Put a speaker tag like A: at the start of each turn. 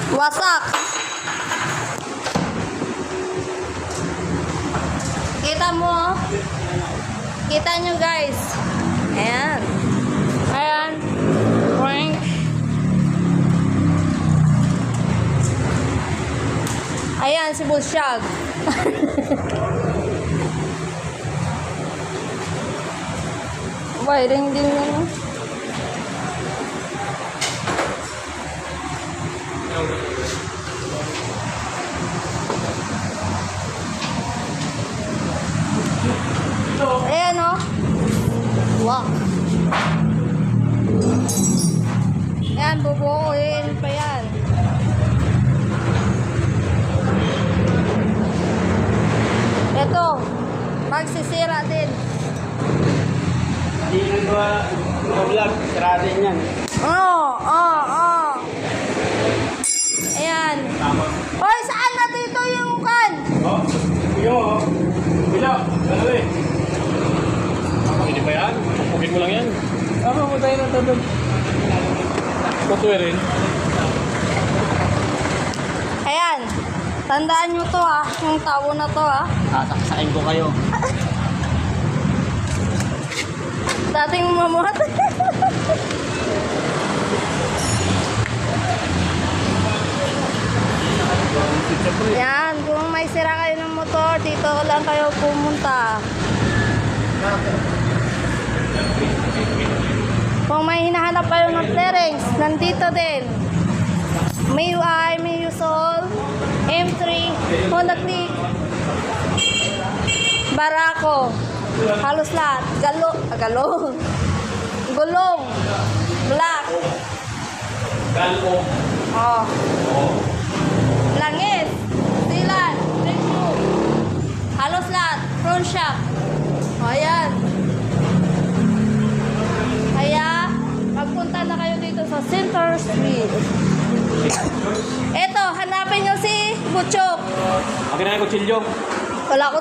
A: Wasak. Kita mo, oh. Kita nyo, guys. Ayan. Ayan. Frank. Ayan, si Bulshag. Wiring din yun. Ayan, oh. Wow. Ayan, bubuuin pa yan. Ito, magsisira din.
B: Hindi nag-vlog, sira din yan.
A: Ayan. Hoy, saan na dito yung kan?
B: Oh, yung bila, ano eh. Hindi ba yan? Pupugin mo lang yan. Ako mo tayo ng tabag. Kutuwi rin.
A: Ayan. Tandaan nyo to, ah. Yung tao na to, ah.
B: Sasaksain ko kayo.
A: Dating mamuhat. Yan, kung may sira kayo ng motor, dito lang kayo pumunta. Kung may hinahanap kayo ng clearings, nandito din. MIUI, MIUSOL, M3, Honda Click, Barako, halos lahat. Gulong, black.
B: Galong.
A: Oh. Langis, silan, review. Halos lahat, front shock. O, ayan. Kaya, magpunta na kayo dito sa Center Street. Eto, hanapin nyo si Butchok.
B: Akin na yung kutsilyo.
A: Wala ko